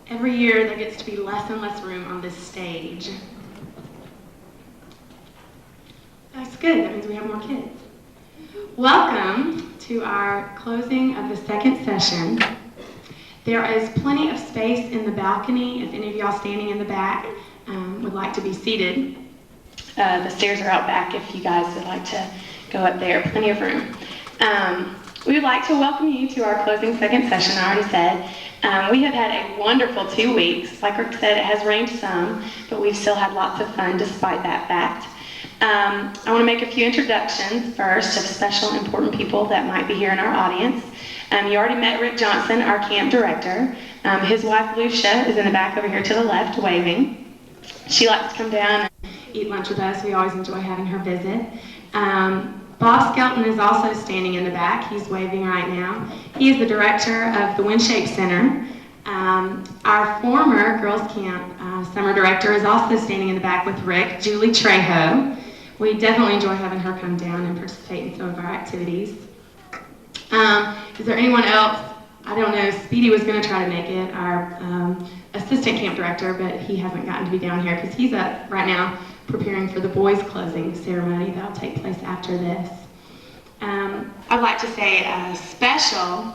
Every year there gets to be less and less room on this stage. That's good, that means we have more kids. Welcome to our closing of the second session. There is plenty of space in the balcony if any of y'all standing in the back would like to be seated. The stairs are out back if you guys would like to go up there, plenty of room. We would like to welcome you to our closing second session, I already said. We have had a wonderful 2 weeks. Like Rick said, it has rained some, but we've still had lots of fun despite that fact. I want to make a few introductions first of special important people that might be here in our audience. You already met Rick Johnson, our camp director. His wife Lucia is in the back over here to the left waving. She likes to come down and eat lunch with us. We always enjoy having her visit. Bob Skelton is also standing in the back. He's waving right now. He is the director of the WindShape Center. Our former Girls Camp summer director is also standing in the back with Rick, Julie Trejo. We definitely enjoy having her come down and participate in some of our activities. Is there anyone else? I don't know. Speedy was going to try to make it, our assistant camp director, but he hasn't gotten to be down here because he's up right now preparing for the boys' closing ceremony that'll take place after this. I'd like to say a special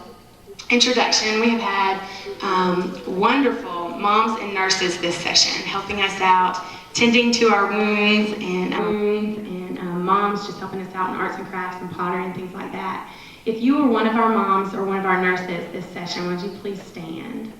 introduction. We have had wonderful moms and nurses this session helping us out, tending to our wounds and moms just helping us out in arts and crafts and pottery and things like that. If you were one of our moms or one of our nurses this session, would you please stand?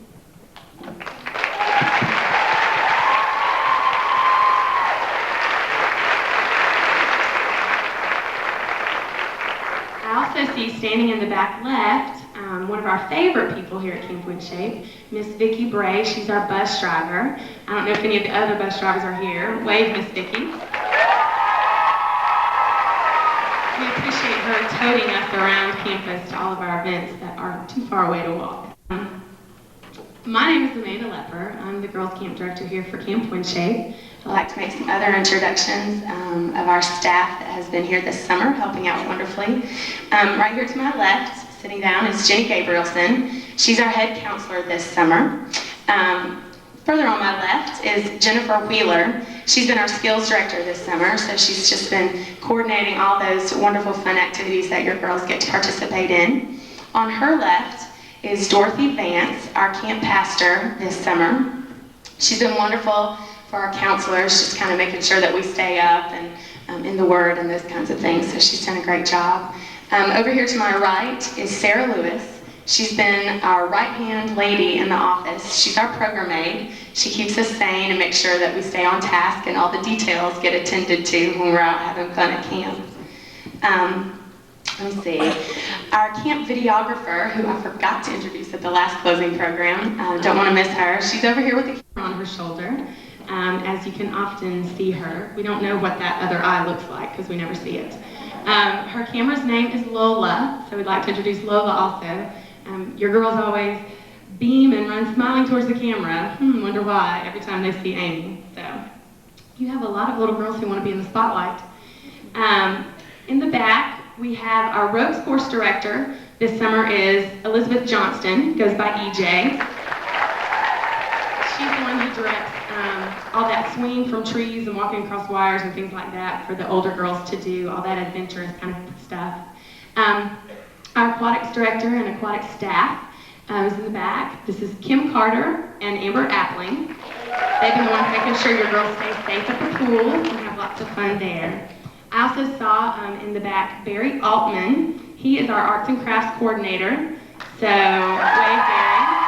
I also see standing in the back left, one of our favorite people here at Camp WindShape, Miss Vicki Bray. She's our bus driver. I don't know if any of the other bus drivers are here. Wave, Miss Vicki. We appreciate her toting us around campus to all of our events that are too far away to walk. My name is Amanda Lepper. I'm the Girls Camp Director here for Camp WindShape. I'd like to make some other introductions of our staff that has been here this summer, helping out wonderfully. Right here to my left, sitting down, is Jenny Gabrielson. She's our head counselor this summer. Further on my left is Jennifer Wheeler. She's been our skills director this summer, so she's just been coordinating all those wonderful fun activities that your girls get to participate in. On her left is Dorothy Vance, our camp pastor this summer. She's been wonderful for our counselors, just kind of making sure that we stay up and in the Word and those kinds of things, so she's done a great job. Over here to my right is Sarah Lewis. She's been our right-hand lady in the office. She's our program aide. She keeps us sane and makes sure that we stay on task and all the details get attended to when we're out having fun at camp. Let me see. Our camp videographer, who I forgot to introduce at the last closing program, don't want to miss her. She's over here with the camera on her shoulder. As you can often see her. We don't know what that other eye looks like because we never see it. Her camera's name is Lola, so we'd like to introduce Lola also. Your girls always beam and run smiling towards the camera. Wonder why every time they see Amy. So you have a lot of little girls who want to be in the spotlight. In the back, we have our ropes course director this summer is Elizabeth Johnston, goes by EJ. She's the one who directs all that swinging from trees and walking across wires and things like that for the older girls to do, all that adventurous kind of stuff. Our aquatics director and aquatic staff is in the back. This is Kim Carter and Amber Appling. They've been the ones making sure your girls stay safe at the pool and have lots of fun there. I also saw in the back Barry Altman. He is our arts and crafts coordinator. So, wave Barry.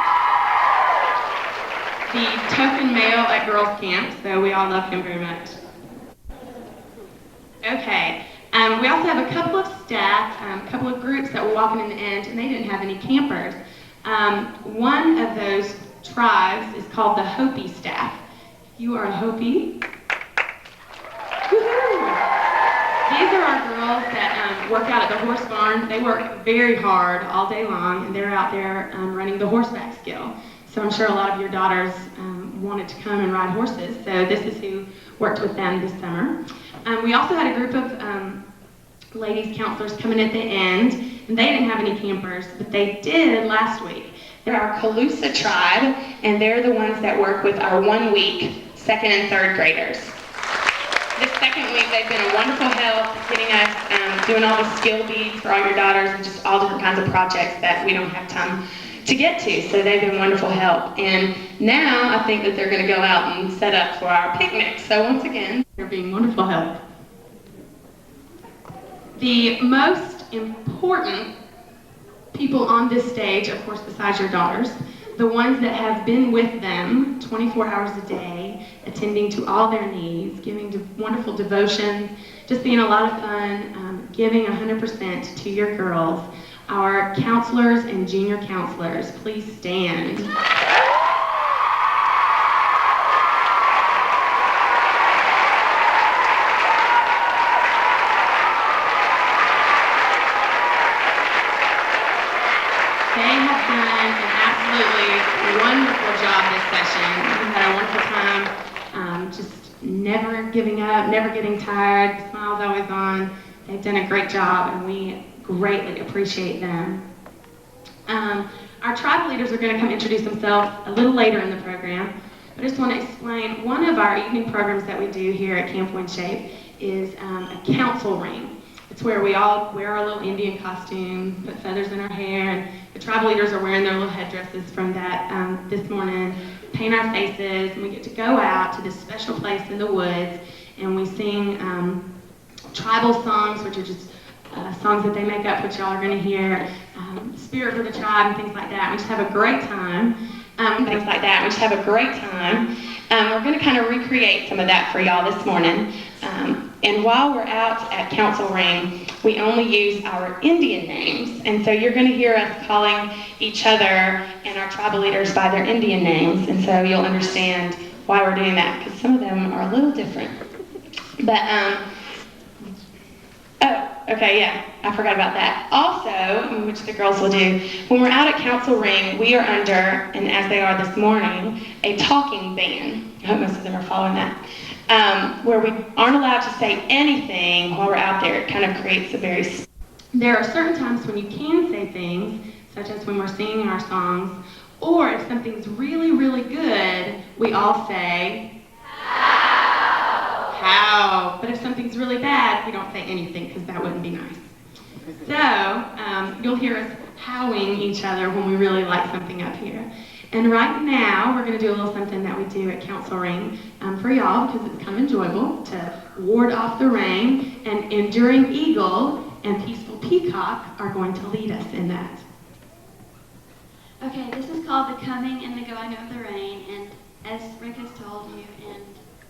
The token male at girls camp, so we all love him very much. Okay, we also have a couple of staff, a couple of groups that were walking in the end, and they didn't have any campers. One of those tribes is called the Hopi staff. You are a Hopi. Woohoo! These are our girls that work out at the horse barn. They work very hard all day long, and they're out there running the horseback skill. So I'm sure a lot of your daughters wanted to come and ride horses. So this is who worked with them this summer. We also had a group of ladies counselors coming at the end, and they didn't have any campers, but they did last week. in our Calusa tribe, and they're the ones that work with our 1 week second and third graders. This second week, they've been a wonderful help getting us doing all the skill beads for all your daughters and just all different kinds of projects that we don't have time to get to. So they've been wonderful help. And now I think that they're going to go out and set up for our picnic. So once again, they're being wonderful help. The most important people on this stage, of course, besides your daughters, the ones that have been with them 24 hours a day, attending to all their needs, giving wonderful devotions, just being a lot of fun, giving 100% to your girls. Our counselors and junior counselors, please stand. Wonderful job this session. We've had a wonderful time, just never giving up, never getting tired, the smile's always on. They've done a great job and we greatly appreciate them. Our tribe leaders are going to come introduce themselves a little later in the program, but I just want to explain one of our evening programs that we do here at Camp Windshape is a council ring. It's where we all wear our little Indian costumes, put feathers in our hair, and the tribal leaders are wearing their little headdresses from that this morning, paint our faces, and we get to go out to this special place in the woods, and we sing tribal songs, which are just songs that they make up, which y'all are going to hear, Spirit for the Tribe, and things like that. We just have a great time. Things like that. We just have a great time. We're going to kind of recreate some of that for y'all this morning. And while we're out at Council Ring, we only use our Indian names. And so you're going to hear us calling each other and our tribal leaders by their Indian names. And so you'll understand why we're doing that, because some of them are a little different. But, okay, yeah, I forgot about that. Also, which the girls will do, when we're out at Council Ring, we are under, and as they are this morning, a talking ban. I hope most of them are following that. Where we aren't allowed to say anything while we're out there. It kind of creates a very... There are certain times when you can say things, such as when we're singing our songs, or if something's really, really good, we all say, how. But if something's really bad, we don't say anything because that wouldn't be nice. So you'll hear us howing each other when we really like something up here. And right now, we're going to do a little something that we do at Council Ring for y'all because it's kind of enjoyable to ward off the rain. And Enduring Eagle and Peaceful Peacock are going to lead us in that. Okay, this is called The Coming and the Going of the Rain. And as Rick has told you and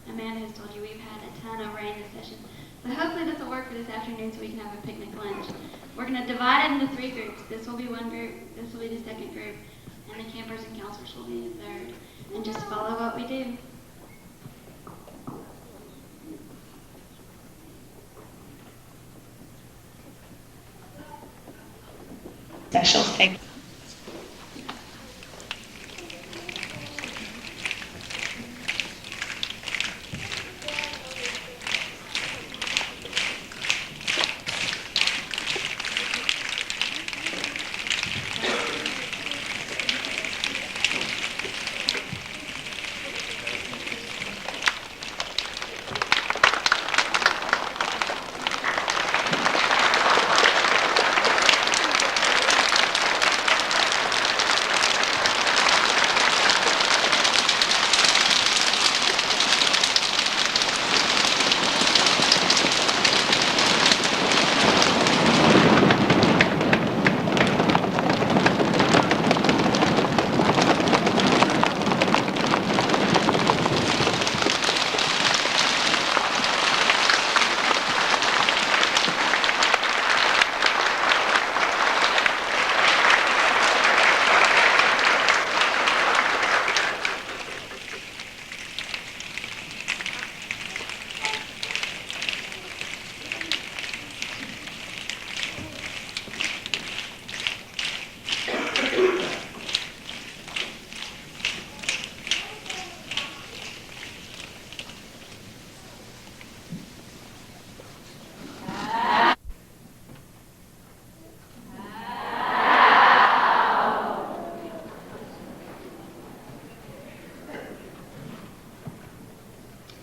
Amanda has told you, we've had a ton of rain this session. So hopefully this will work for this afternoon so we can have a picnic lunch. We're going to divide it into 3 groups. This will be one group, this will be the second group, and the campers and counselors will be the third. And just follow what we do. Special thanks.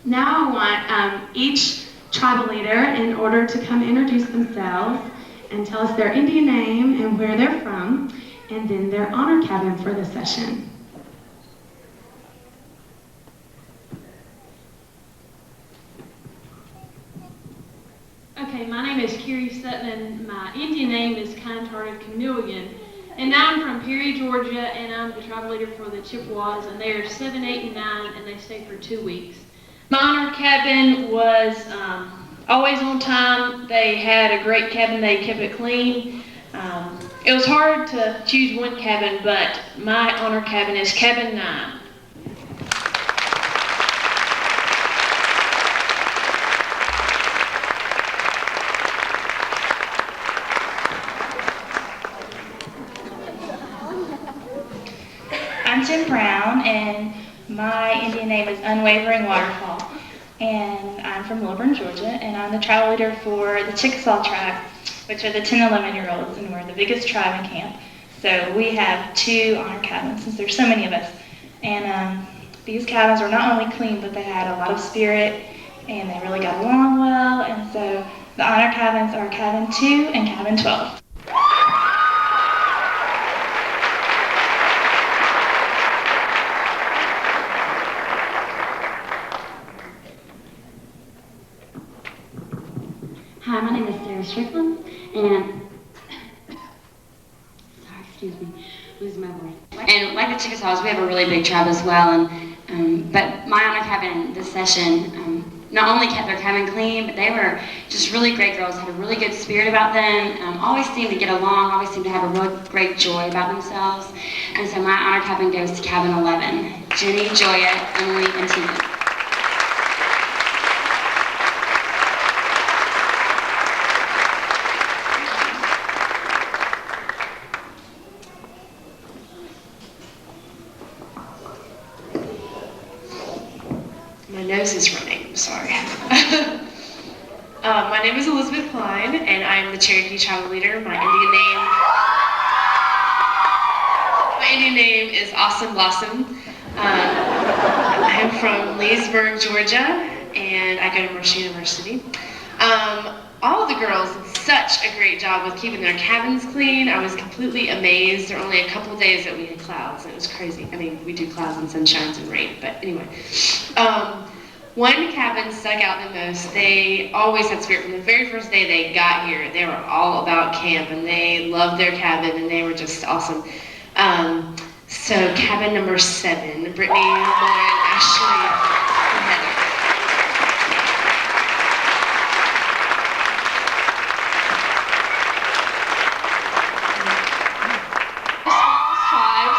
Now I want each tribal leader, in order to come introduce themselves and tell us their Indian name and where they're from, and then their honor cabin for the session. Okay, my name is Carrie Sutton, and my Indian name is Kind-Hearted Chameleon. And I'm from Perry, Georgia, and I'm the tribal leader for the Chippewas, and they are 7, 8, and 9, and they stay for 2 weeks. My honor cabin was always on time. They had a great cabin. They kept it clean. It was hard to choose one cabin, but my honor cabin is cabin 9. I'm Jim Brown, and my Indian name is Unwavering Waterfall, and I'm from Lilburn, Georgia, and I'm the tribal leader for the Chickasaw tribe, which are the 10 and 11-year-olds, and we're the biggest tribe in camp. So we have 2 honor cabins since there's so many of us, and these cabins were not only clean, but they had a lot of spirit, and they really got along well, and so the honor cabins are cabin 2 and cabin 12. Hi, my name is Sarah Strickland, and excuse me, losing my voice. And like the Chickasaws, we have a really big tribe as well. And but my honor cabin this session not only kept their cabin clean, but they were just really great girls. Had a really good spirit about them. Always seemed to get along. Always seemed to have a real great joy about themselves. And so my honor cabin goes to cabin 11: Jenny, Joya, Emily, and Tina. My nose is running, I'm sorry. My name is Elizabeth Klein, and I'm the Cherokee tribal leader. My Indian name is Awesome Blossom. I'm from Leesburg, Georgia, and I go to Mercer University. All of the girls did such a great job with keeping their cabins clean. I was completely amazed. There were only a couple days that we had clouds, and it was crazy. I mean, we do clouds and sunshines and rain, but anyway. One cabin stuck out the most. They always had spirit. From the very first day they got here, they were all about camp, and they loved their cabin, and they were just awesome. So cabin number 7, Brittany, Lauren, Ashley, and Heather. Tribes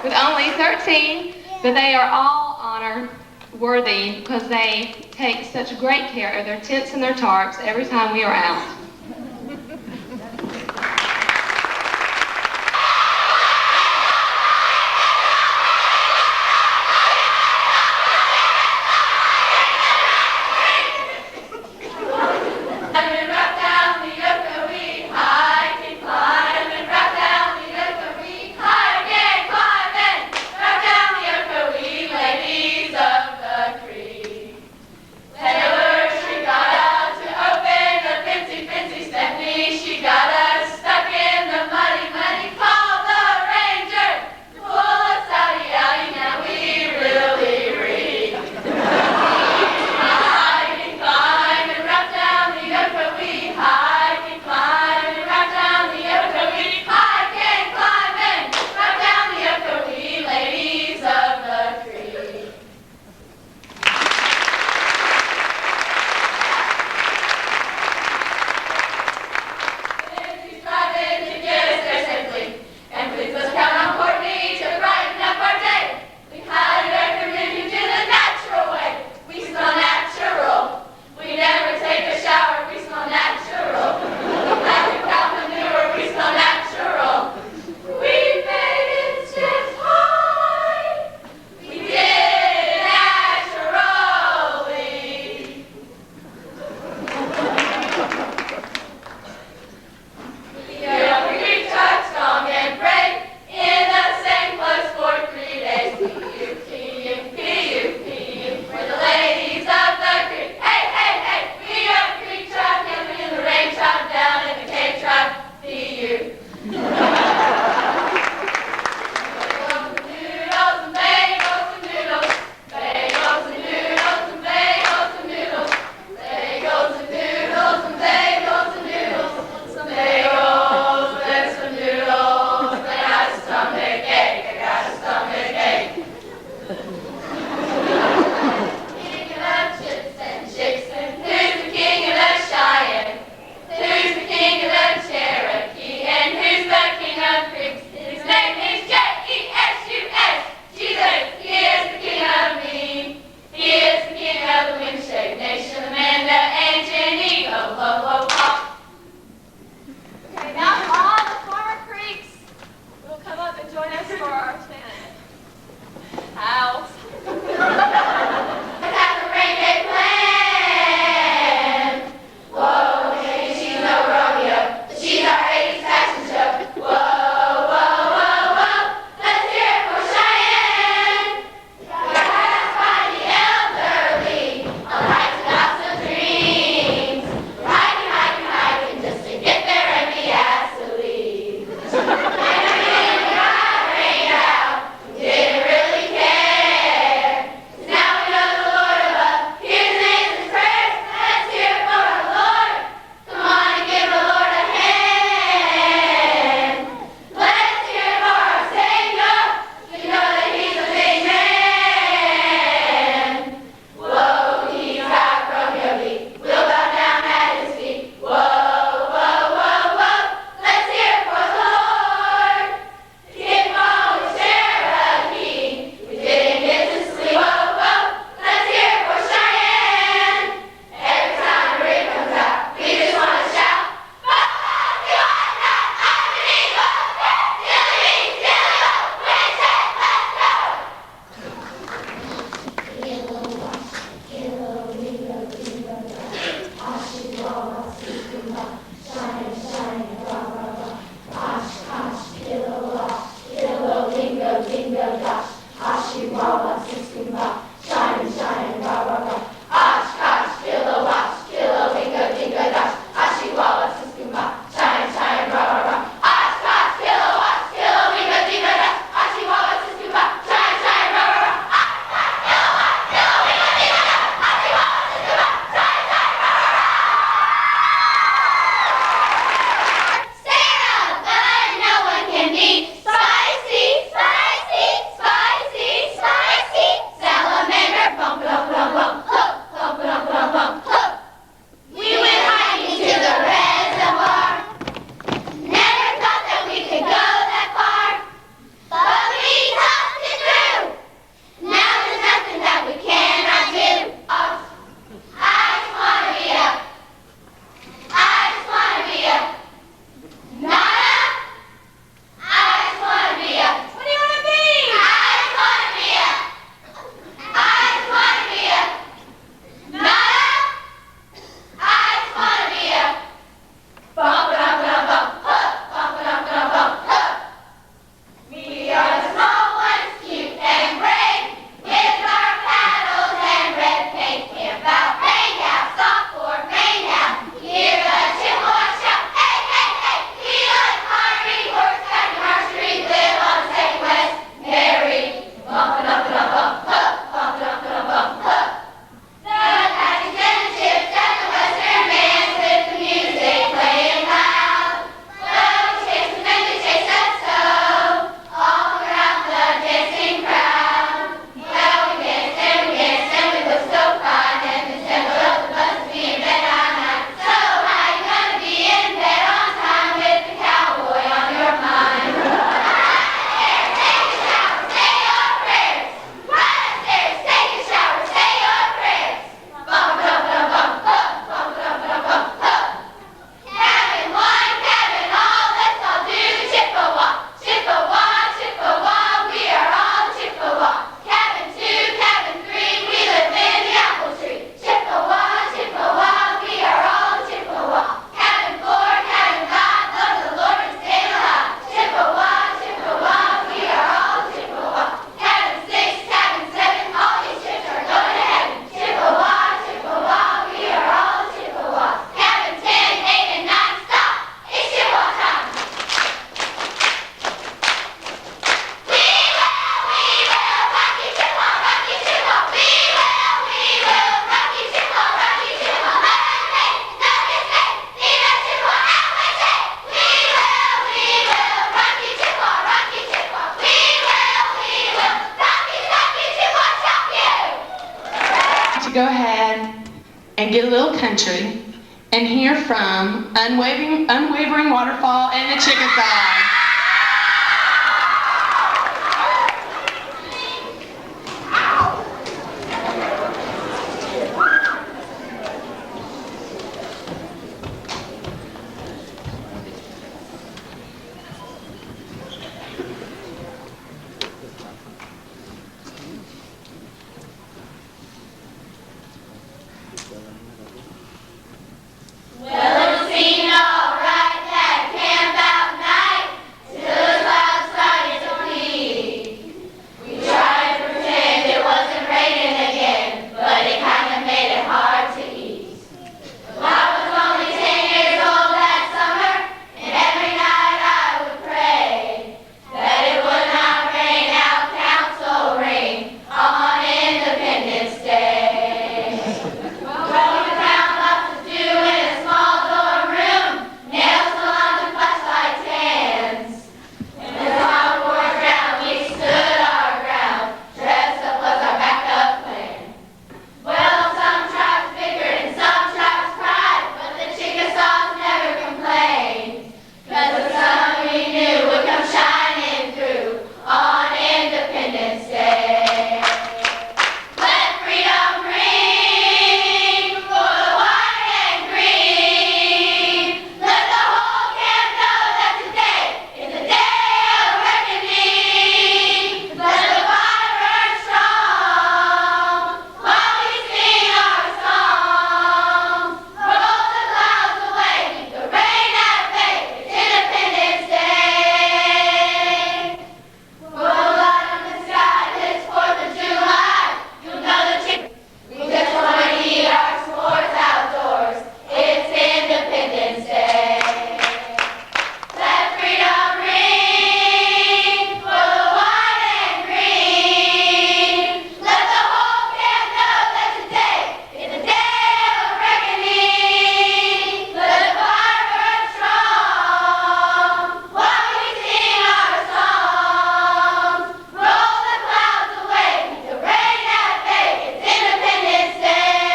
with only 13, but they are all honor worthy because they take such great care of their tents and their tarps every time we are out. Sailors, we got out to open the fancy to go ahead and get a little country and hear from Unwavering Waterfall and the Chickasaws. Well, it seemed all right that camp out night till the clouds started to peak. We tried to pretend it wasn't raining again, but it kind of made it hard to eat. Well, I was only 10 years old that summer, and every night I would pray that it would not rain out council ring on Independence Day. Well, we found lots to do in a small dorm room, nail salons and flashlight stands. When the song wore down, we stood our ground, dressed up was our backup plan. Well, some tribes bickered and some tribes cried, but the Chickasaws never complained, 'cause the sun we knew would come shining through on Independence Day. Let freedom ring for the white and green. Let the whole camp know that today is the day of reckoning. Let the fire burn strong while we sing our songs. Roll the clouds away, keep the rain at bay. It's Independence Day. We'll light up the sky this 4th of July. You'll know the we just want to eat our s'mores outdoors. It's Independence Day. Let freedom ring for the white and green. Let the whole camp know that today is the day of reckoning. Let the fire burn strong while we sing our songs. Roll the clouds away, keep the rain at bay. It's Independence Day.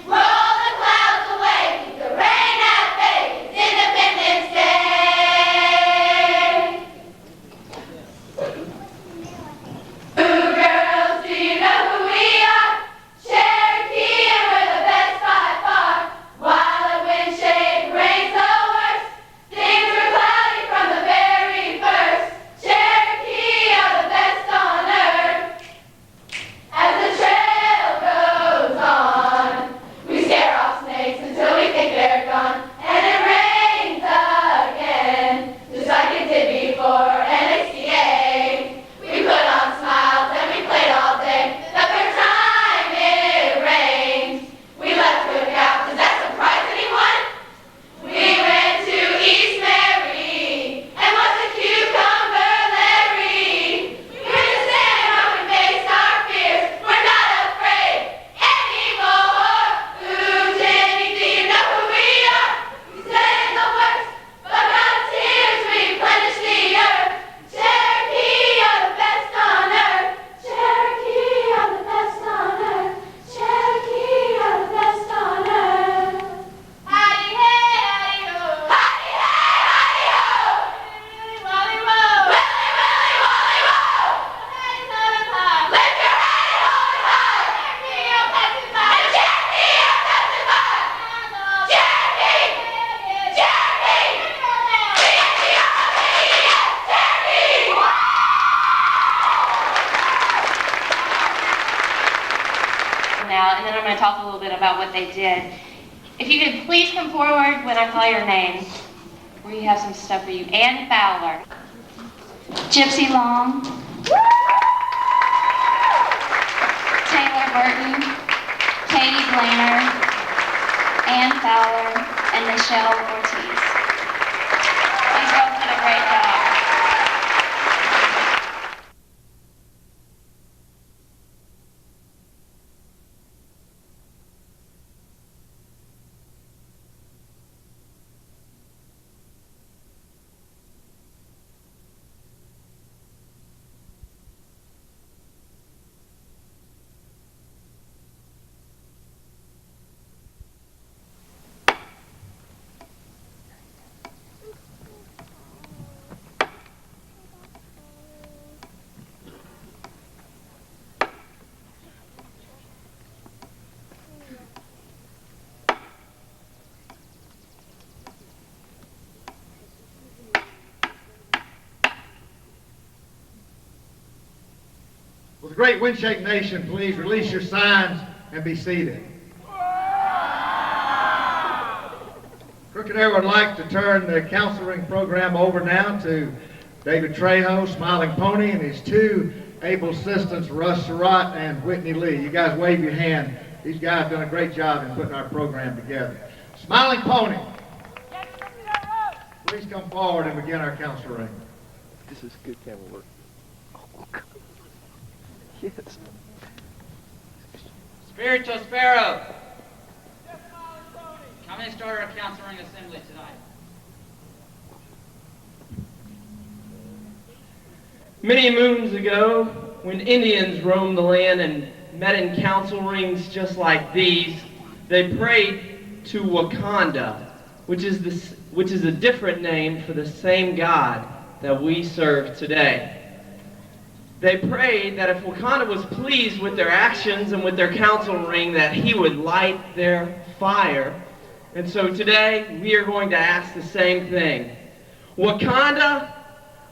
Roll the clouds away, keep the rain at bay. It's Independence Day. Ooh, girls, do you know who we are? Cherokee, and we're the best by far. While the wind shake rains the worst, things were cloudy from the very first. Cherokee are the best on earth. As the trail goes on, we scare off snakes until we think they're gone. And it rains again, just like it did before NXTA. We put on smiles and we played all day. The first time it rained, we left Cookout. Does that surprise anyone? We went to East Mary and was a cucumber Larry. We were just standing where we faced our fears. We're not afraid anymore. Ooh, Jenny, do you know who we are? We said the worst, but God's tears replenish the earth. Cherokee are the best on earth. Cherokee are the best on earth. Cherokee are the best on earth. Howdy hey, howdy ho. Howdy hey, howdy ho. Wally wally wally wally wally. Lift your head and hold it high. Cherokee are passing by. And Cherokee are passing by. Cherokee, Cherokee, Cherokee. Now, and then I'm going to talk a little bit about what they did. If you could please come forward when I call your name. We have some stuff for you. Ann Fowler. Gypsy Long. Taylor Burton. Katie Blainer. Ann Fowler. And Michelle Ortiz. These girls did a great job. Will the great Windshake Nation please release your signs and be seated? Crooked Arrow would like to turn the council ring program over now to David Trejo, Smiling Pony, and his two able assistants, Russ Surratt and Whitney Lee. You guys wave your hand. These guys have done a great job in putting our program together. Smiling Pony, please come forward and begin our council ring. This is good camera work. Oh, God. Yes. Spiritual Sparrow, come and start our council ring assembly tonight. Many moons ago, when Indians roamed the land and met in council rings just like these, they prayed to Wakanda, which is a different name for the same God that we serve today. They prayed that if Wakanda was pleased with their actions and with their council ring, that he would light their fire. And so today, we are going to ask the same thing. Wakanda,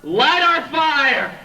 light our fire!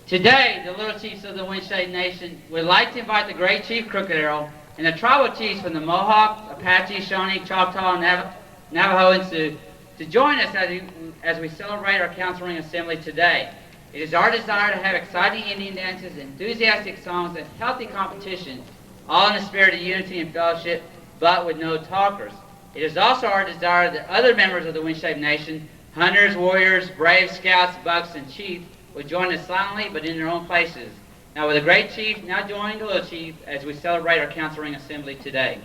Today, the little chiefs of the Windshade Nation would like to invite the great Chief Crooked Arrow and the tribal chiefs from the Mohawk, Apache, Shawnee, Choctaw, and Navajo to join us as we celebrate our council ring assembly today. It is our desire to have exciting Indian dances, enthusiastic songs, and healthy competition, all in the spirit of unity and fellowship, but with no talkers. It is also our desire that other members of the Windshade Nation, hunters, warriors, brave scouts, bucks, and chiefs, would join us silently but in their own places. Now with the great chief now joining the little chief as we celebrate our council ring assembly today.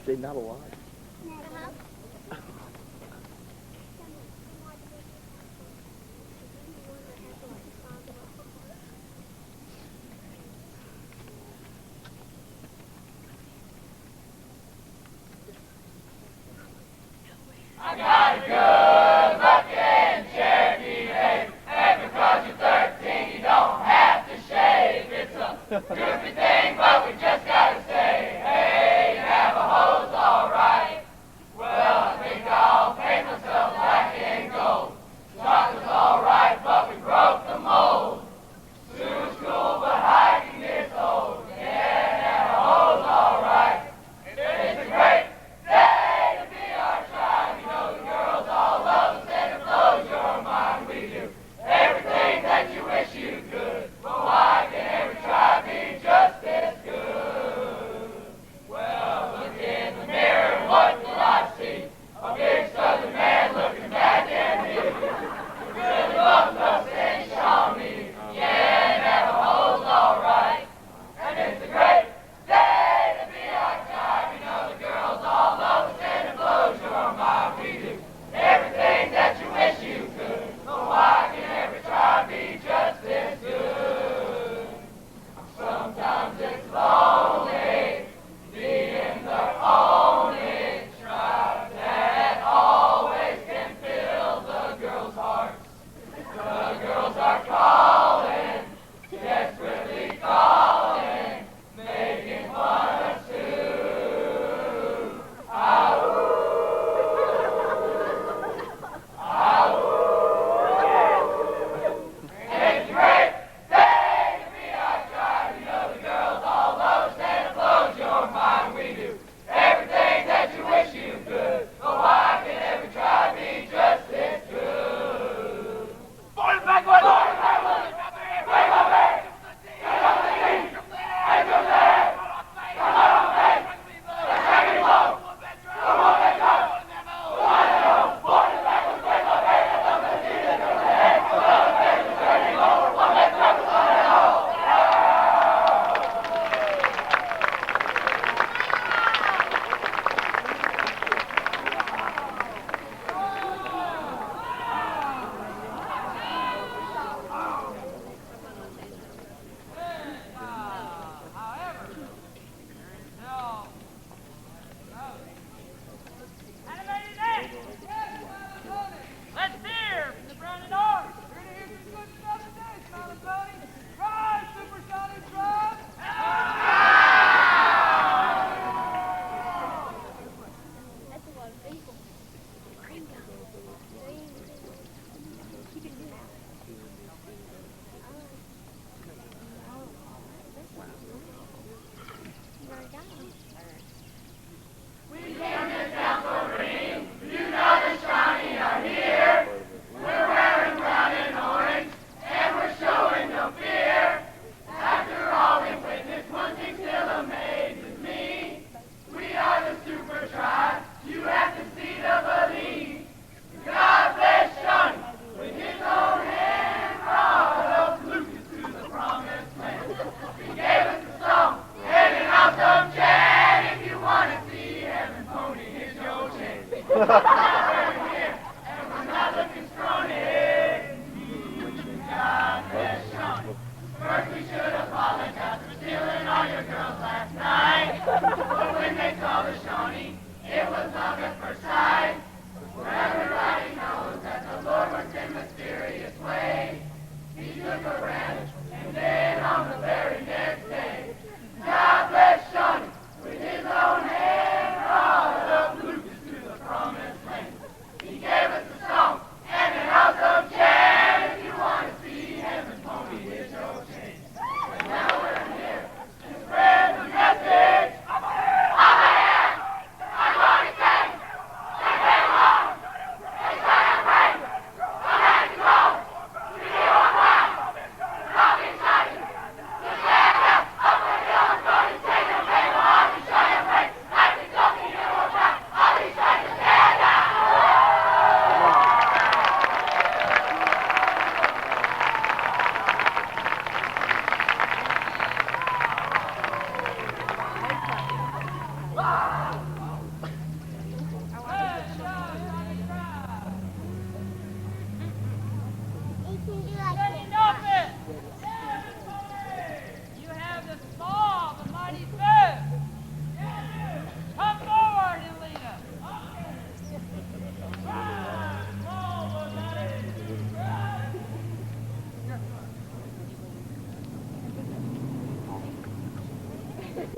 say not a lot? I got a good looking Cherokee babe, and because you're 13, you don't have to shave. It's a goofy thing, but we just gotta say, hey, Navajo's alright.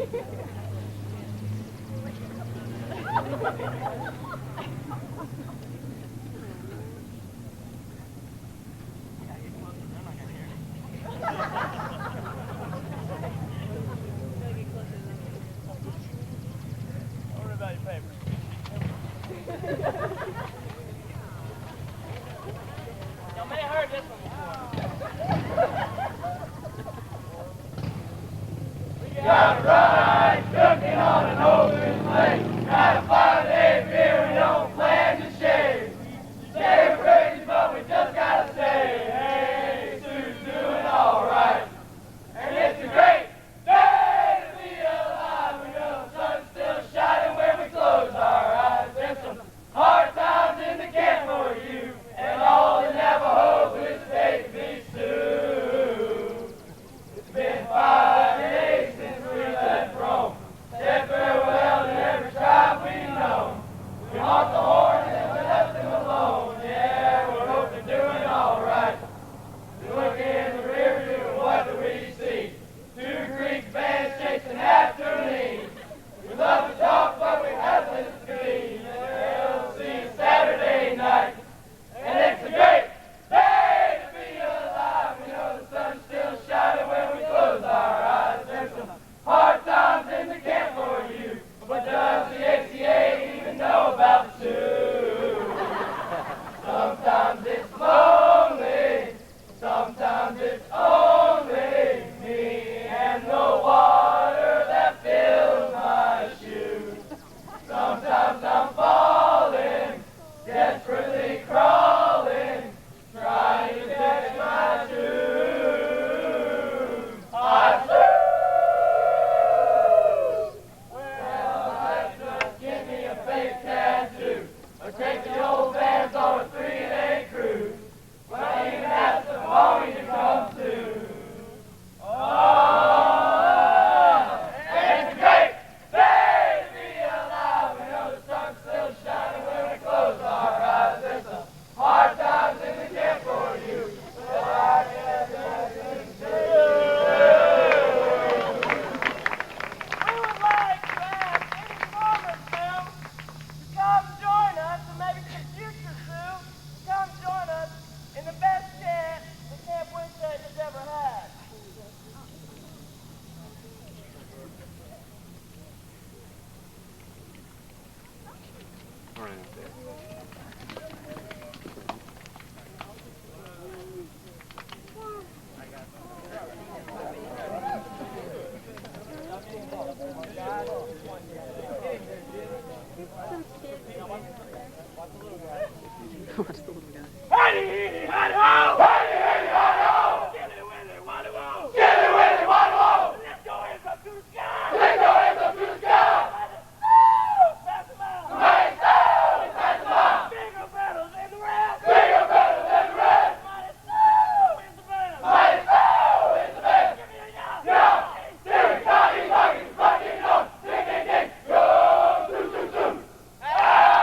Y'all may have heard this one before. We got rice cooking on an open flame. Got a 5-day beer we don't plan to shave. Say we're crazy, but we just gotta say, hey, Sue's doing alright. And it's a great day to be alive. We know the sun's still shining when we close our eyes. There's some hard times in the camp for you and all the Navajos which they be Sioux. It's been 5 days since we left Rome. Said farewell to every tribe we know. We honked the horn and we left them alone. Yeah, we hope they're doing alright. We look in the rear view and what do we see? 2 Greek bands chasing after me. We love to talk, but we have to be. We'll see you Saturday night. And it's a great day to be alive. We know the sun's still shining when we close our eyes. There's some hard times in the camp for you. But does the ACA even know about the Sioux? Sometimes it's lonely. Sometimes it's only me and the water that fills my shoes. Sometimes I'm falling, desperately crawling, trying to catch my shoes. I well, I just give me a fake tattoo, or take the old bands on a 3-day cruise. Well, even ask them want me to come too. Oh, it's a great day to be alive. We know the sun's still shining when we close our eyes. There's some hard times in the camp for you, but I guess that's it too. We would like to ask any farmers now to come join us, and maybe some future Sioux, to come join us in the best chant that Camp Wednesday has ever had. What's the little guy? Hidey, hidey, ho! Hidey, hidey, hidey, ho! Skilly, willy, waddy, wo! Skilly, willy, waddy, wo! Let's go hands up to the sky! Let's go hands up to the sky! Pass them out! Mighty Sioux! Pass them out! Bigger battles in the rest! Bigger battles in the rest! Mighty Sioux is the best! Mighty Sioux is the best! Give me a yell! Yell! Ding, cocky, cocky, cocky, no! Ding, ding, ding! Go, Sioux, Sioux, Sioux! Ah!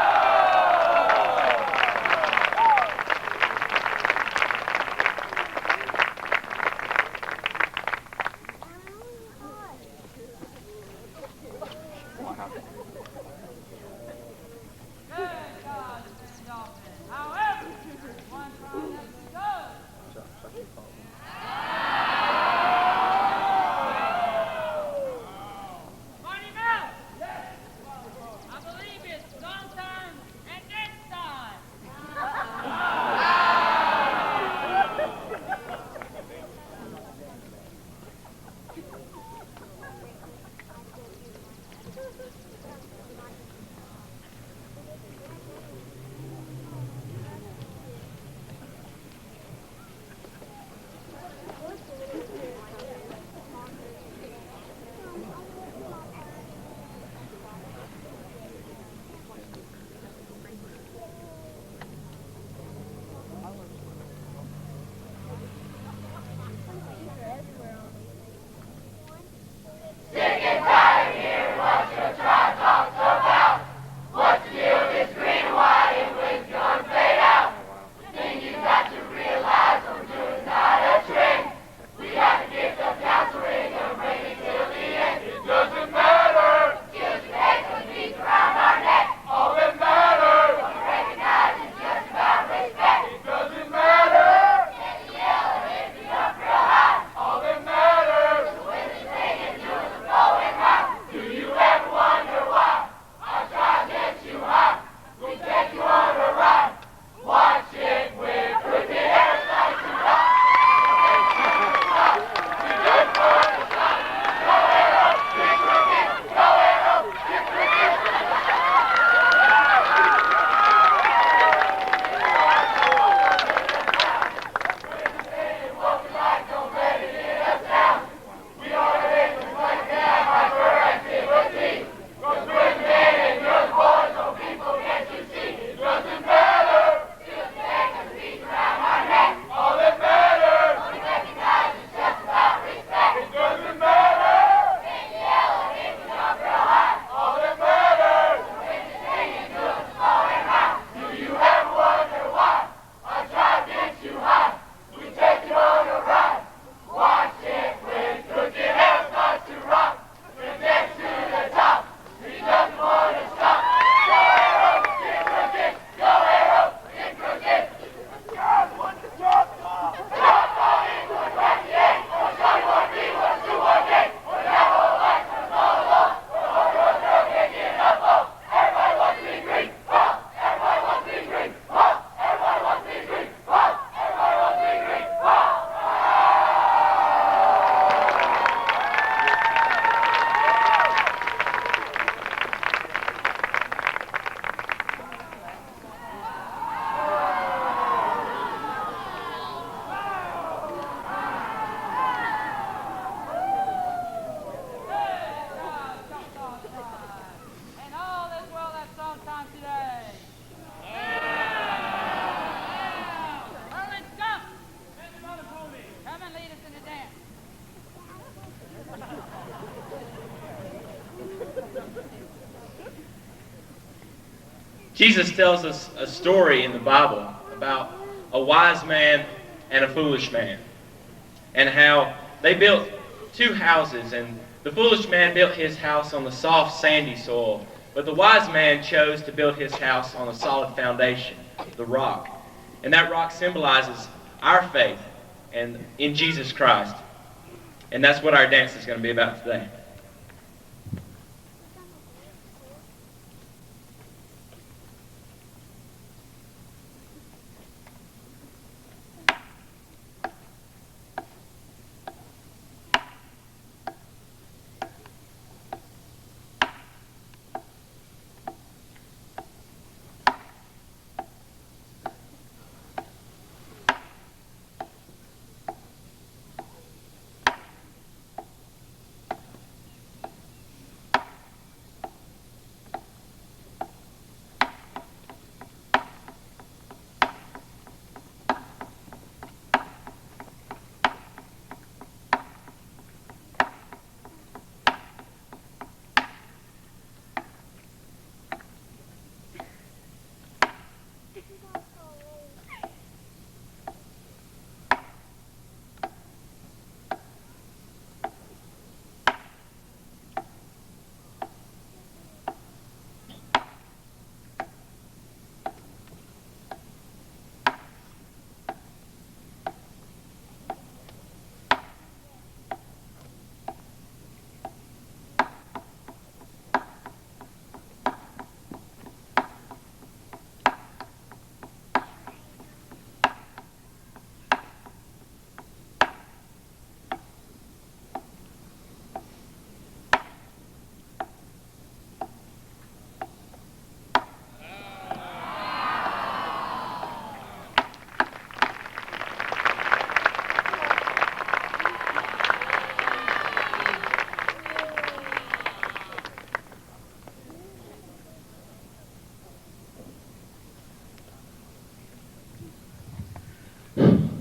Jesus tells us a story in the Bible about a wise man and a foolish man, and how they built two houses, and the foolish man built his house on the soft, sandy soil, but the wise man chose to build his house on a solid foundation, the rock. And that rock symbolizes our faith and in Jesus Christ. And that's what our dance is going to be about today.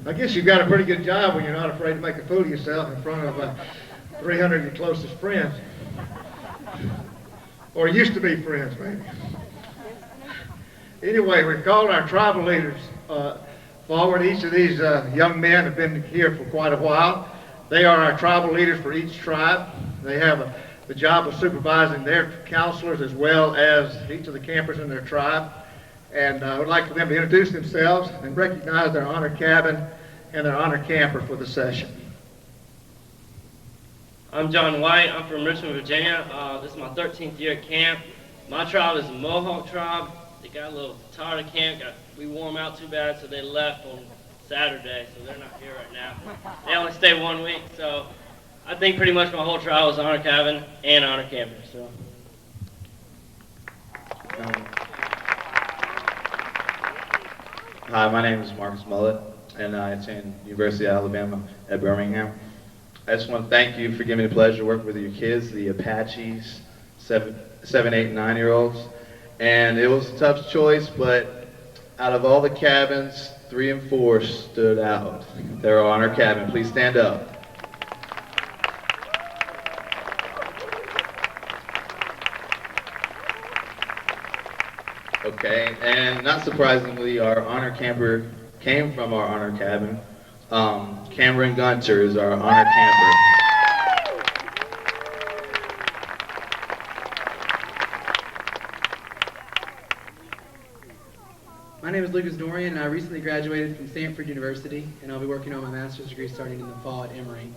I guess you've got a pretty good job when you're not afraid to make a fool of yourself in front of 300 of your closest friends. Or used to be friends, maybe. Anyway, we've called our tribal leaders forward. Each of these young men have been here for quite a while. They are our tribal leaders for each tribe. They have the job of supervising their counselors as well as each of the campers in their tribe. And I would like for them to introduce themselves and recognize their honor cabin and their honor camper for the session. I'm John White. I'm from Richmond, Virginia. This is my 13th year at camp. My tribe is the Mohawk tribe. They got a little tired of camp. We wore them out too bad, so they left on Saturday, so they're not here right now. They only stay 1 week, so I think pretty much my whole tribe was honor cabin and honor camper. So. Hi, my name is Marcus Mullet, and I attend University of Alabama at Birmingham. I just want to thank you for giving me the pleasure to work with your kids, the Apaches, 7, 8, and 9-year-olds. And it was a tough choice, but out of all the cabins, 3 and 4 stood out. They're on our cabin. Please stand up. Okay, and not surprisingly, our honor camper came from our honor cabin. Cameron Gunter is our honor camper. My name is Lucas Dorian, and I recently graduated from Stanford University, and I'll be working on my master's degree starting in the fall at Emory.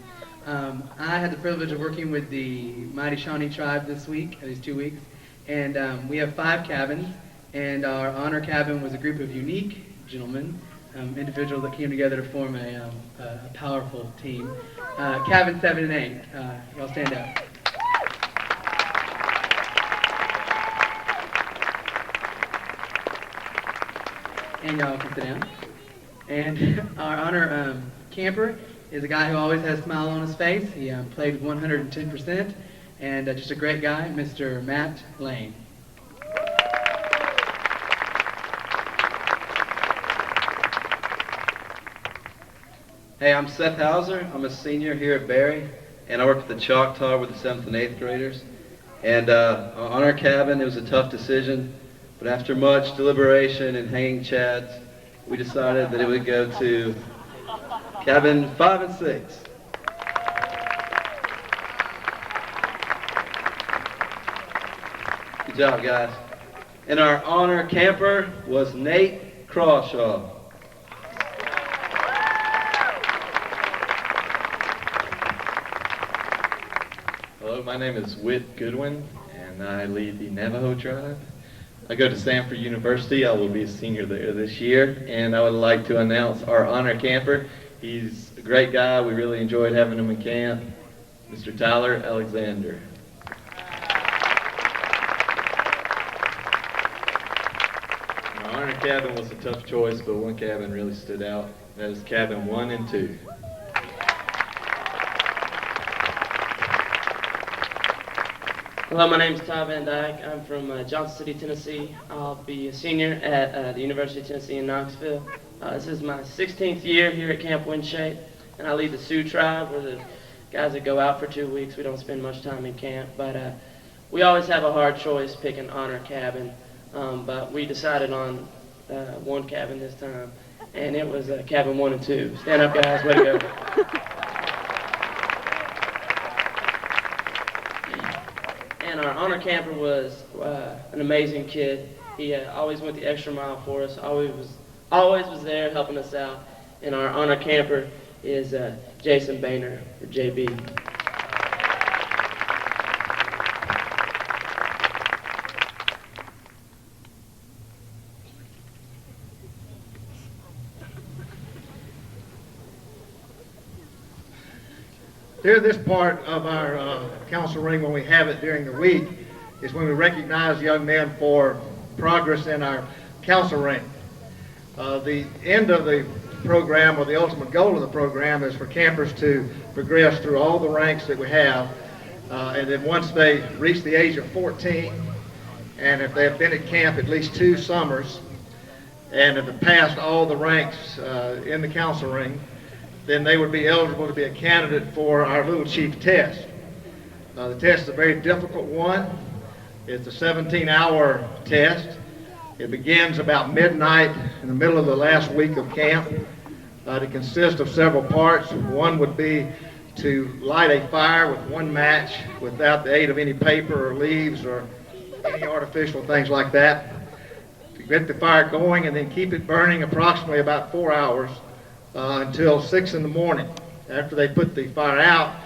I had the privilege of working with the mighty Shawnee tribe this week, these 2 weeks, and we have 5 cabins, and our honor cabin was a group of unique gentlemen, individuals that came together to form a powerful team. Cabin 7 and 8, y'all stand up. And y'all can sit down. And our honor camper is a guy who always has a smile on his face. He played with 110%, and just a great guy, Mr. Matt Lane. Hey, I'm Seth Hauser. I'm a senior here at Barry, and I work at the Choctaw with the 7th and 8th graders. And on our cabin, it was a tough decision, But after much deliberation and hanging chads, we decided that it would go to cabin 5 and 6. Good job, guys. And our honor camper was Nate Crawshaw. Hello, my name is Whit Goodwin, and I lead the Navajo tribe. I go to Stanford University. I will be a senior there this year, and I would like to announce our honor camper. He's a great guy. We really enjoyed having him in camp, Mr. Tyler Alexander. My honor cabin was a tough choice, but one cabin really stood out. That is cabin 1 and 2. Hello, my name is Ty Van Dyke. I'm from Johnson City, Tennessee. I'll be a senior at the University of Tennessee in Knoxville. This is my 16th year here at Camp Windshape, and I lead the Sioux tribe. We're the guys that go out for 2 weeks. We don't spend much time in camp, but we always have a hard choice picking honor cabin, but we decided on one cabin this time, and it was cabin 1 and 2. Stand up, guys. Way to go. And our honor camper was an amazing kid. He always went the extra mile for us, always was there helping us out. And our honor camper is Jason Boehner, or JB. Here, this part of our council ring, when we have it during the week, is when we recognize young men for progress in our council ring. The end of the program, or the ultimate goal of the program, is for campers to progress through all the ranks that we have, and then once they reach the age of 14, and if they have been at camp at least 2 summers, and have passed all the ranks in the council ring, then they would be eligible to be a candidate for our Little Chief test. The test is a very difficult one. It's a 17-hour test. It begins about midnight in the middle of the last week of camp. It consists of several parts. One would be to light a fire with one match without the aid of any paper or leaves or any artificial things like that. To get the fire going and then keep it burning approximately about 4 hours until 6 in the morning. After they put the fire out,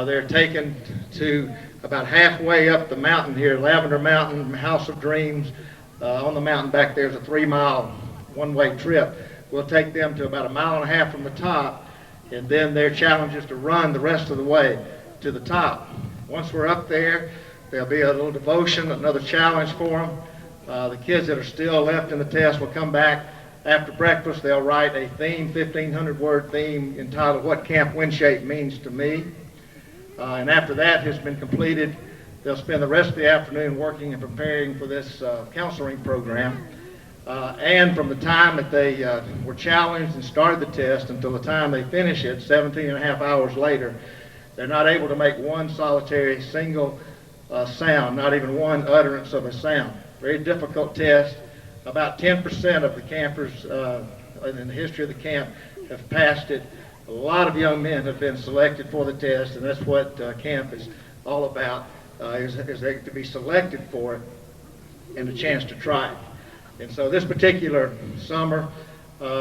they're taken to about halfway up the mountain here, Lavender Mountain, House of Dreams. On the mountain back there's a 3-mile one-way trip. We'll take them to about 1.5 miles from the top, and then their challenge is to run the rest of the way to the top. Once we're up there, there'll be a little devotion, another challenge for them. The kids that are still left in the test will come back after breakfast. They'll write a theme, 1,500-word theme entitled "What Camp Windshape Means to Me." And after that has been completed, they'll spend the rest of the afternoon working and preparing for this counseling program. And from the time that they were challenged and started the test until the time they finish it, 17.5 hours later, they're not able to make one solitary single sound, not even one utterance of a sound. Very difficult test. About 10% of the campers in the history of the camp have passed it. A lot of young men have been selected for the test, and that's what camp is all about, is to be selected for it and a chance to try it. And so this particular summer,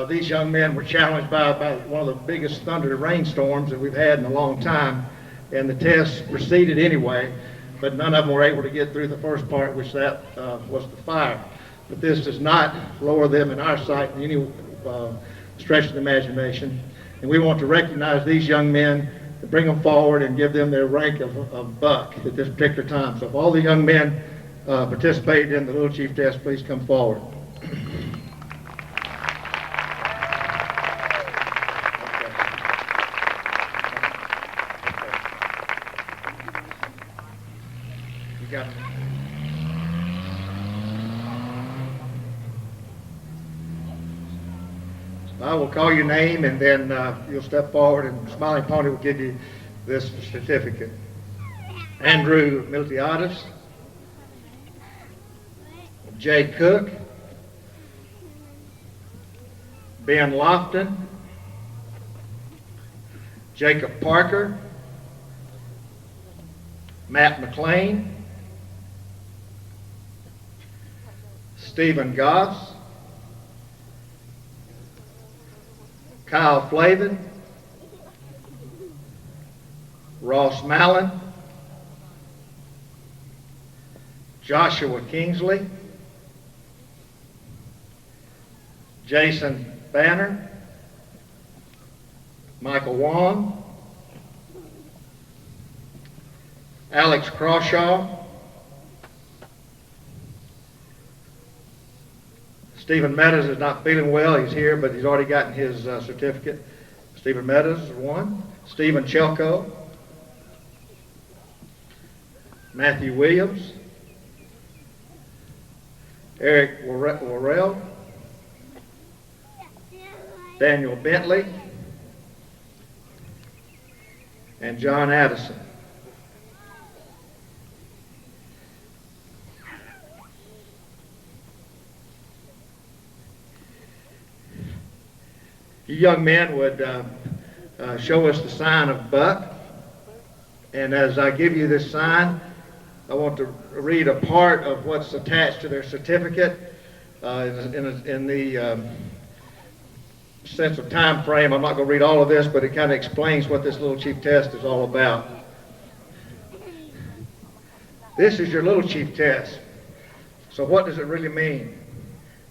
these young men were challenged by one of the biggest thunder rainstorms that we've had in a long time, and the test proceeded anyway, but none of them were able to get through the first part, which that was the fire. But this does not lower them in our sight in any stretch of the imagination. And we want to recognize these young men, to bring them forward and give them their rank of buck at this particular time. So if all the young men participated in the Little Chief test, please come forward. You got it. I will call your name, and then you'll step forward, and Smiling Pony will give you this certificate. Andrew Miltiadis, Jay Cook, Ben Lofton, Jacob Parker, Matt McLean, Stephen Goss, Kyle Flavin, Ross Mallon, Joshua Kingsley, Jason Banner, Michael Wong, Alex Crawshaw, Stephen Meadows is not feeling well. He's here, but he's already gotten his certificate. Stephen Meadows is one. Stephen Chelko, Matthew Williams, Eric Worrell, Daniel Bentley, and John Addison. You young men would show us the sign of Buck. And as I give you this sign, I want to read a part of what's attached to their certificate in the sense of time frame. I'm not going to read all of this, but it kind of explains what this little chief test is all about. This is your little chief test. So what does it really mean?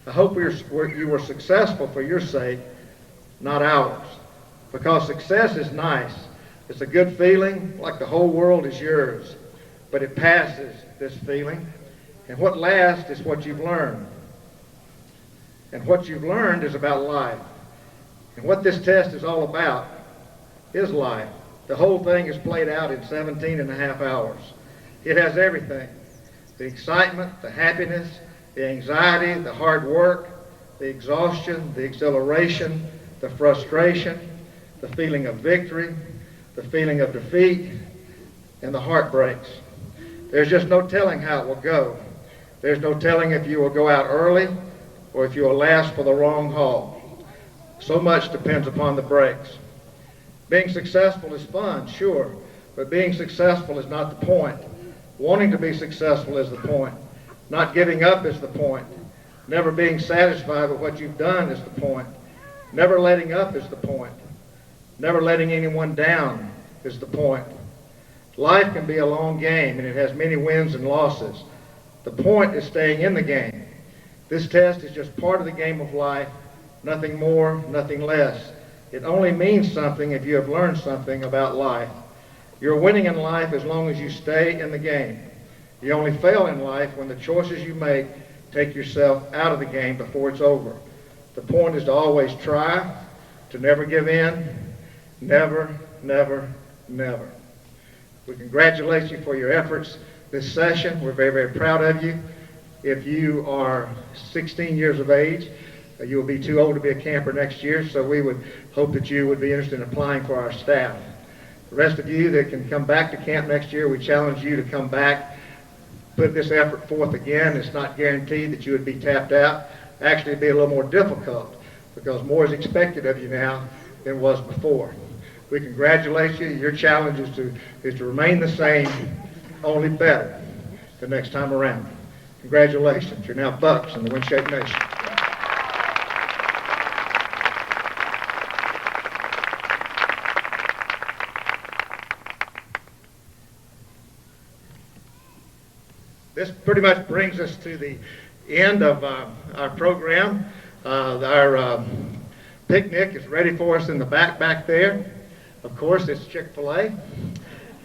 I hope you were successful for your sake, not ours. Because success is nice. It's a good feeling, like the whole world is yours. But it passes, this feeling. And what lasts is what you've learned. And what you've learned is about life. And what this test is all about is life. The whole thing is played out in 17 and a half hours. It has everything. The excitement, the happiness, the anxiety, the hard work, the exhaustion, the exhilaration, the frustration, the feeling of victory, the feeling of defeat, and the heartbreaks. There's just no telling how it will go. There's no telling if you will go out early or if you will last for the long haul. So much depends upon the breaks. Being successful is fun, sure, but being successful is not the point. Wanting to be successful is the point. Not giving up is the point. Never being satisfied with what you've done is the point. Never letting up is the point. Never letting anyone down is the point. Life can be a long game, and it has many wins and losses. The point is staying in the game. This test is just part of the game of life, nothing more, nothing less. It only means something if you have learned something about life. You're winning in life as long as you stay in the game. You only fail in life when the choices you make take yourself out of the game before it's over. The point is to always try, to never give in, never, never, never. We congratulate you for your efforts this session. We're very, very proud of you. If you are 16 years of age, you will be too old to be a camper next year, so we would hope that you would be interested in applying for our staff. The rest of you that can come back to camp next year, we challenge you to come back, put this effort forth again. It's not guaranteed that you would be tapped out. Actually, it'd be a little more difficult because more is expected of you now than was before. We congratulate you. Your challenge is to remain the same, only better the next time around. Congratulations. You're now Bucks in the Windshape Nation. This pretty much brings us to the end of our program. Our picnic is ready for us in the back there. Of course, it's Chick-fil-A,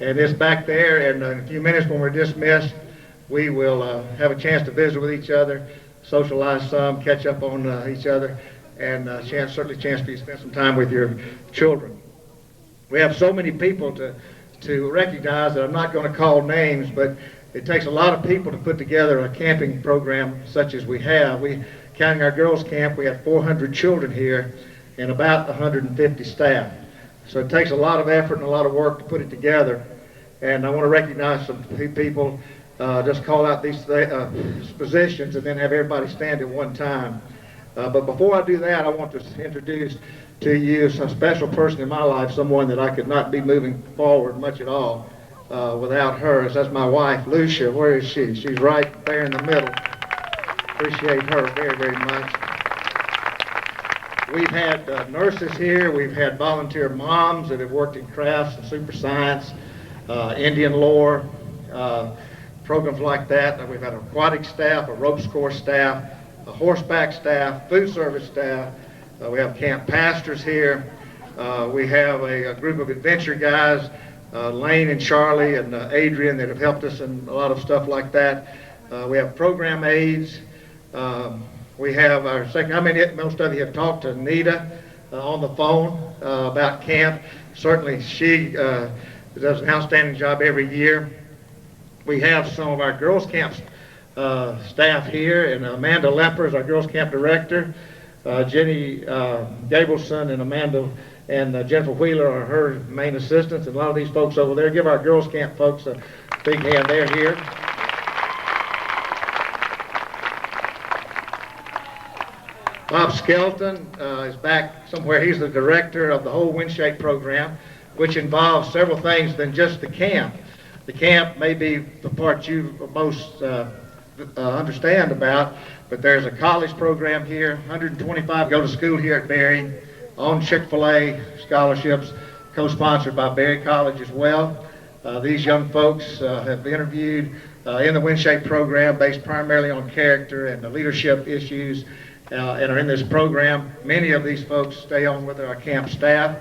and it's back there. And in a few minutes when we're dismissed, we will have a chance to visit with each other, socialize some, catch up on each other, and certainly a chance for you to spend some time with your children. We have so many people to recognize that I'm not going to call names, but it takes a lot of people to put together a camping program such as we have. Counting our girls' camp, we have 400 children here and about 150 staff. So it takes a lot of effort and a lot of work to put it together. And I want to recognize some people just call out these positions and then have everybody stand at one time. But before I do that, I want to introduce to you a special person in my life, someone that I could not be moving forward much at all without her. That's my wife, Lucia. Where is she? She's right there in the middle. Appreciate her very, very much. We've had nurses here. We've had volunteer moms that have worked in crafts and super science, Indian lore, programs like that. We've had aquatic staff, a ropes course staff, a horseback staff, food service staff. We have camp pastors here. We have a group of adventure guys, Lane and Charlie and Adrian, that have helped us in a lot of stuff like that. We have program aides. We have our second, most of you have talked to Nita on the phone about camp. Certainly she does an outstanding job every year. We have some of our girls camp staff here, and Amanda Lepper is our girls camp director. Jenny Gabelson and Amanda and Jennifer Wheeler are her main assistants, and a lot of these folks over there. Give our girls camp folks a big hand. They're here. Bob Skelton is back somewhere. He's the director of the whole WindShape program, which involves several things than just the camp. The camp may be the part you most understand about, but there's a college program here. 125 go to school here at Berry on Chick-fil-A scholarships, co-sponsored by Berry College as well. These young folks have interviewed in the WindShape program based primarily on character and the leadership issues and are in this program. Many of these folks stay on with our camp staff.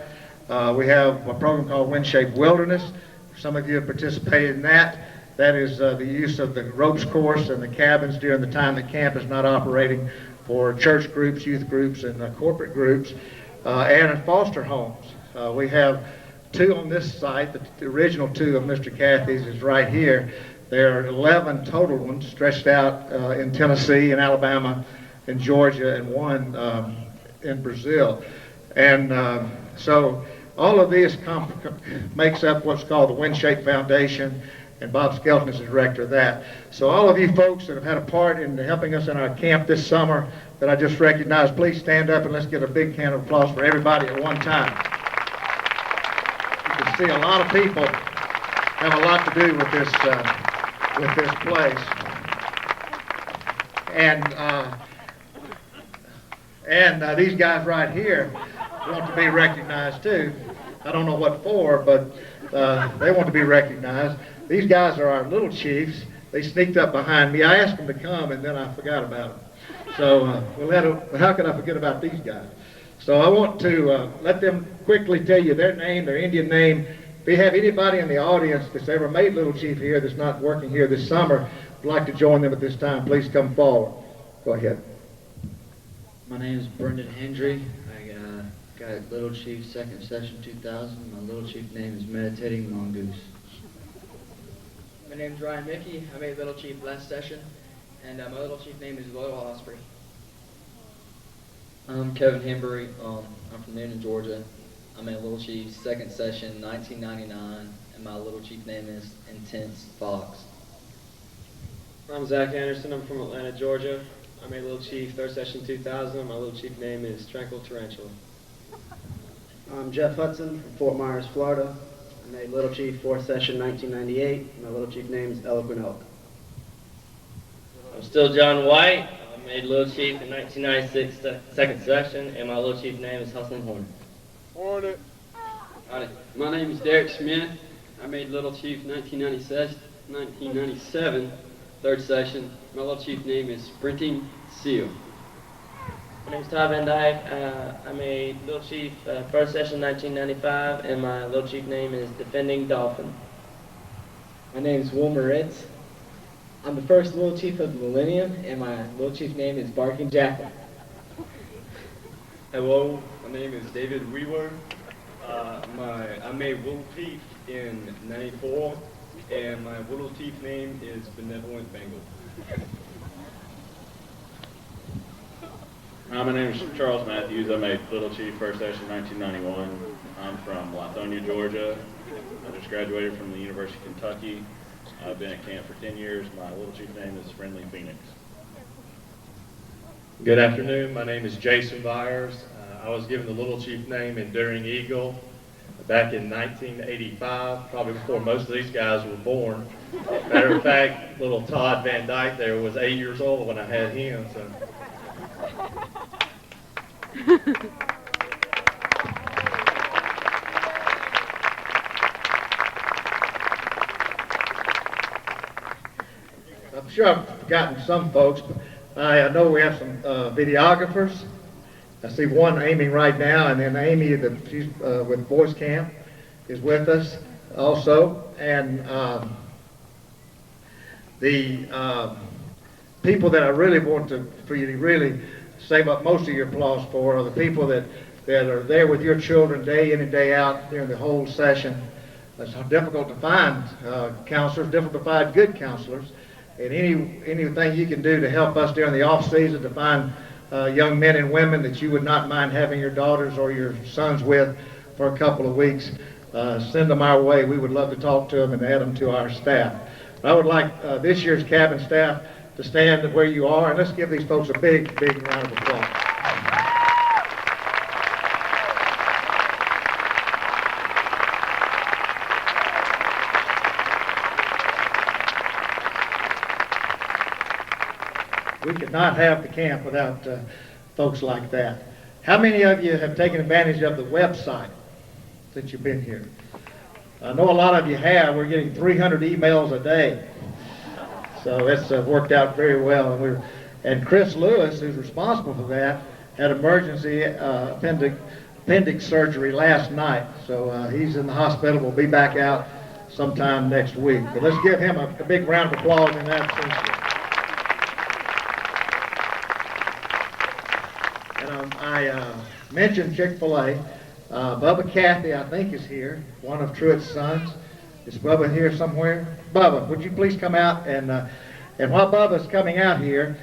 We have a program called WindShape Wilderness. Some of you have participated in that. That is the use of the ropes course and the cabins during the time the camp is not operating for church groups, youth groups, and corporate groups, and in foster homes. We have 2 on this site. The original 2 of Mr. Cathy's is right here. There are 11 total ones stretched out in Tennessee and Alabama and Georgia, and 1 in Brazil. And so all of this makes up what's called the WindShape Foundation, and Bob Skelton is the director of that. So all of you folks that have had a part in helping us in our camp this summer that I just recognized, please stand up and let's get a big hand of applause for everybody at one time. You can see a lot of people have a lot to do with this place. And these guys right here want to be recognized too. I don't know what for, but they want to be recognized. These guys are our little chiefs. They sneaked up behind me. I asked them to come, and then I forgot about them. So how could I forget about these guys? So I want to let them quickly tell you their name, their Indian name. If you have anybody in the audience that's ever made Little Chief here that's not working here this summer, would like to join them at this time, please come forward. Go ahead. My name is Brendan Hendry. I got Little Chief second session 2000. My Little Chief name is Meditating Mongoose. My name is Ryan Mickey. I made Little Chief last session, and my Little Chief name is Loyal Osprey. I'm Kevin Hembury. I'm from Newnan, Georgia. I made Little Chief second session 1999, and my Little Chief name is Intense Fox. I'm Zach Anderson. I'm from Atlanta, Georgia. I made Little Chief third session 2000. My Little Chief name is Tranquil Tarantula. I'm Jeff Hudson from Fort Myers, Florida. I made Little Chief fourth session 1998. My Little Chief name is Eloquent Elk. I'm still John White. I made Little Chief in 1996 second session, and my Little Chief name is Hustling Hornet. Hornet. Howdy. My name is Derek Smith. I made Little Chief 1997 third session. My Little Chief name is Sprinting Seal. My name is Todd Van Dyke. I made Little Chief first session 1995, and my Little Chief name is Defending Dolphin. My name is Will Moritz. I'm the first Little Chief of the Millennium, and my Little Chief name is Barking Jackal. Hello, my name is David Weaver. I made Little Chief in '94, and my Little Chief name is Benevolent Bengal. Hi, my name is Charles Matthews. I made Little Chief first session 1991. I'm from Lithonia, Georgia. I just graduated from the University of Kentucky. I've been at camp for 10 years. My little chief name is Friendly Phoenix. Good afternoon. My name is Jason Byers. I was given the Little Chief name Enduring Eagle back in 1985, probably before most of these guys were born. Matter of fact, little Todd Van Dyke there was 8 years old when I had him. So. I'm sure I've forgotten some folks, but I know we have some videographers. I see one aiming right now, and then Amy, she's with Boys Camp, is with us also. And the people that I really want for you to really save up most of your applause for are the people that are there with your children day in and day out during the whole session. It's difficult to find counselors, difficult to find good counselors. And anything you can do to help us during the off season to find young men and women that you would not mind having your daughters or your sons with for a couple of weeks, send them our way. We would love to talk to them and add them to our staff. But I would like this year's cabin staff to stand where you are, and let's give these folks a big, big round of applause. We could not have the camp without folks like that. How many of you have taken advantage of the website since you've been here? I know a lot of you have. We're getting 300 emails a day. So it's worked out very well. And Chris Lewis, who's responsible for that, had emergency appendix surgery last night. So he's in the hospital. We'll be back out sometime next week. But let's give him a big round of applause in absence. I mentioned Chick-fil-A. Bubba Cathy, I think, is here, one of Truett's sons. Is Bubba here somewhere? Bubba, would you please come out? And while Bubba's coming out here,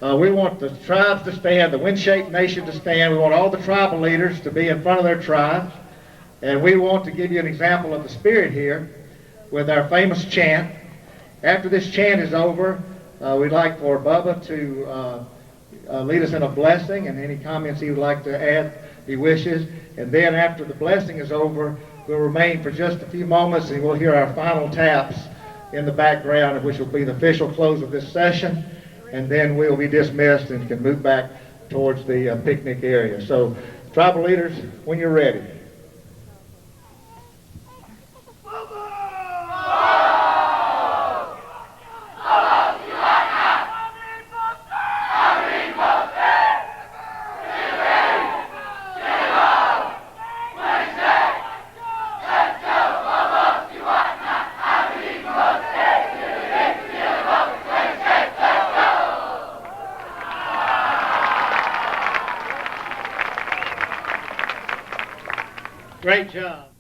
we want the tribes to stand, the Wind-Shaped Nation to stand. We want all the tribal leaders to be in front of their tribes. And we want to give you an example of the spirit here with our famous chant. After this chant is over, we'd like for Bubba to lead us in a blessing, and any comments he would like to add, he wishes. And then after the blessing is over, we'll remain for just a few moments, and we'll hear our final taps in the background, which will be the official close of this session. And then we'll be dismissed and can move back towards the picnic area. So, tribal leaders, when you're ready. Great job.